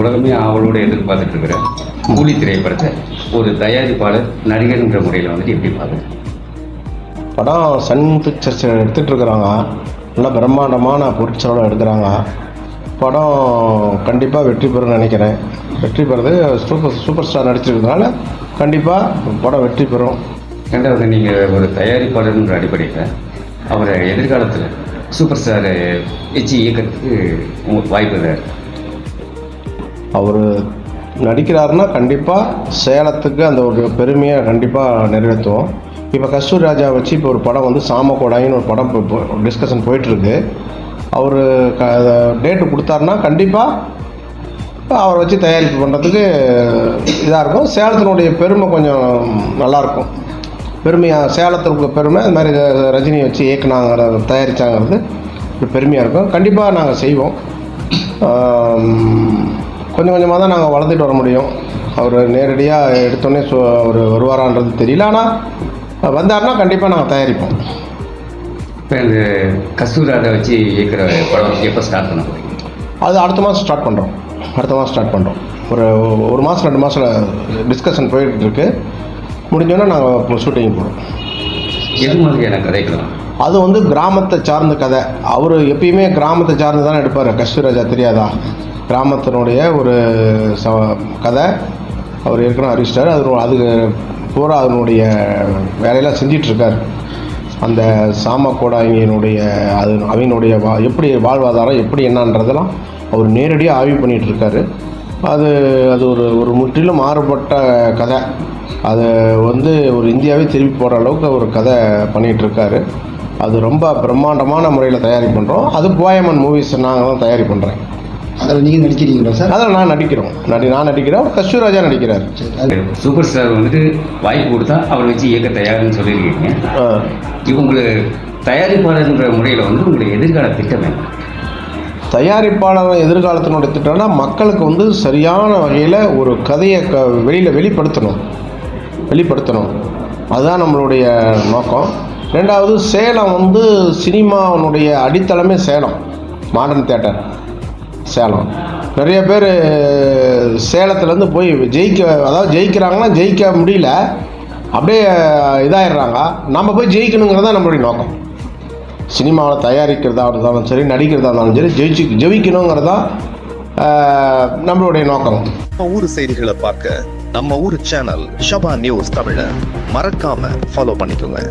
உலகமே அவளோட எதிர்பார்த்துட்டு இருக்கிற கூலி திரைப்படத்தை ஒரு தயாரிப்பாளர் நடிகர்ன்ற முறையில் வந்துட்டு எப்படி பார்க்குது? படம் சன் பிக்சர்ஸ் எடுத்துகிட்டு இருக்கிறாங்க. நல்லா பிரம்மாண்டமான பொருட்செலவில் எடுக்கிறாங்க. படம் கண்டிப்பாக வெற்றி பெறும்னு நினைக்கிறேன். வெற்றி பெறுறது சூப்பர் ஸ்டார் நடிச்சிருக்கிறதுனால கண்டிப்பாக படம் வெற்றி பெறும். ரெண்டாவது, நீங்கள் ஒரு தயாரிப்பாளர்ன்ற அடிப்படையில் அவரை எதிர்காலத்தில் சூப்பர் ஸ்டாரை வச்சு இயக்கிறதுக்கு உங்களுக்கு வாய்ப்பு இல்லை? அவர் நடிக்கிறாருன்னா கண்டிப்பாக சேலத்துக்கு அந்த ஒரு பெருமையை கண்டிப்பாக நிறைவேற்றுவோம். இப்போ கஸ்தூரி ராஜா வச்சு இப்போ ஒரு படம் வந்து சாமக்கோடாயின்னு ஒரு படம் டிஸ்கஷன் போயிட்டுருக்கு. அவர் டேட்டு கொடுத்தாருன்னா கண்டிப்பாக அவரை வச்சு தயாரிப்பு பண்ணுறதுக்கு இதாக இருக்கும். சேலத்தினுடைய பெருமை கொஞ்சம் நல்லாயிருக்கும். பெருமையாக சேலத்திற்கு பெருமை அது மாதிரி ரஜினியை வச்சு இயக்குனாங்க தயாரித்தாங்கிறது ஒரு பெருமையாக இருக்கும். கண்டிப்பாக நாங்கள் செய்வோம். கொஞ்சம் கொஞ்சமாக தான் நாங்கள் வளர்ந்துட்டு வர முடியும். அவர் நேரடியாக எடுத்தோடனே அவர் வருவாரான்றது தெரியல. ஆனால் வந்தார்னா கண்டிப்பாக நாங்கள் தயாரிப்போம். இப்போ இந்த கஸ்தூரி ராஜா வச்சு இயக்கிற படம் எப்போ ஸ்டார்ட் பண்ண போகிறீங்க? அது அடுத்த மாதம் ஸ்டார்ட் பண்ணுறோம். ஒரு மாதம் 2 மாதத்தில் டிஸ்கஷன் போயிட்டுருக்கு. முடிஞ்சோன்னா நாங்கள் ஷூட்டிங் போகிறோம். எது மாதிரியான கதைக்கலாம்? அது வந்து கிராமத்தை சார்ந்த கதை. அவர் எப்பயுமே கிராமத்தை சார்ந்து தானே எடுப்பார். கஸ்தூரி ராஜா தெரியாதா? கிராமத்தினுடைய ஒரு கதை அவர் ஏற்கனவே அறிவிச்சிட்டார். அதுக்கு பூரா அதனுடைய வேலையெல்லாம் செஞ்சிட்ருக்கார். அந்த சாமக்கோடாயினுடைய அவனுடைய எப்படி வாழ்வாதாரம் எப்படி என்னன்றதெல்லாம் அவர் நேரடியாக ஆய்வு பண்ணிகிட்ருக்காரு. அது ஒரு முற்றிலும் மாறுபட்ட கதை. அது வந்து ஒரு இந்தியாவே திருப்பி போகிற அளவுக்கு ஒரு கதை பண்ணிகிட்ருக்காரு. அது ரொம்ப பிரம்மாண்டமான முறையில் தயாரி பண்ணுறோம். அது போயமன் மூவிஸ் நாங்கள் தான் தயாரி பண்ணுறேன். அதில் நீங்கள் நடிக்கிறீங்களா சார்? அதில் நான் நடிக்கிறேன். கஸ்தூரி ராஜா நடிக்கிறார். சூப்பர் ஸ்டார் வந்துட்டு வாய்ப்பு கொடுத்தா அவர் வச்சு இயக்க தயார்னு சொல்லியிருக்கீங்க. இப்போ உங்களுக்கு தயாரிப்பாளர்ன்ற முறையில் வந்து உங்களுக்கு எதிர்கால திட்டம் என்ன? தயாரிப்பாளர் எதிர்காலத்தினுடைய திட்டம்னா மக்களுக்கு வந்து சரியான வகையில் ஒரு கதையை வெளிப்படுத்தணும். அதுதான் நம்மளுடைய நோக்கம். ரெண்டாவது, சேலம் வந்து சினிமாவினுடைய அடித்தளமே சேலம். Modern Theatre Salem. நிறைய பேர் சேலத்துலேருந்து போய் ஜெயிக்கிறாங்கன்னா ஜெயிக்க முடியல, அப்படியே இதாகிடுறாங்க. நம்ம போய் ஜெயிக்கணுங்கிறது தான் நம்மளுடைய நோக்கம். சினிமாவில் தயாரிக்கிறதா இருந்தாலும் சரி, நடிக்கிறதா இருந்தாலும் சரி, ஜெயிக்கணுங்கிறது தான் நம்மளுடைய நோக்கம். நம்ம ஊர் செய்திகளை பார்க்க நம்ம ஊர் சேனல் ஷபா நியூஸ் தமிழை மறக்காம ஃபாலோ பண்ணிக்கோங்க.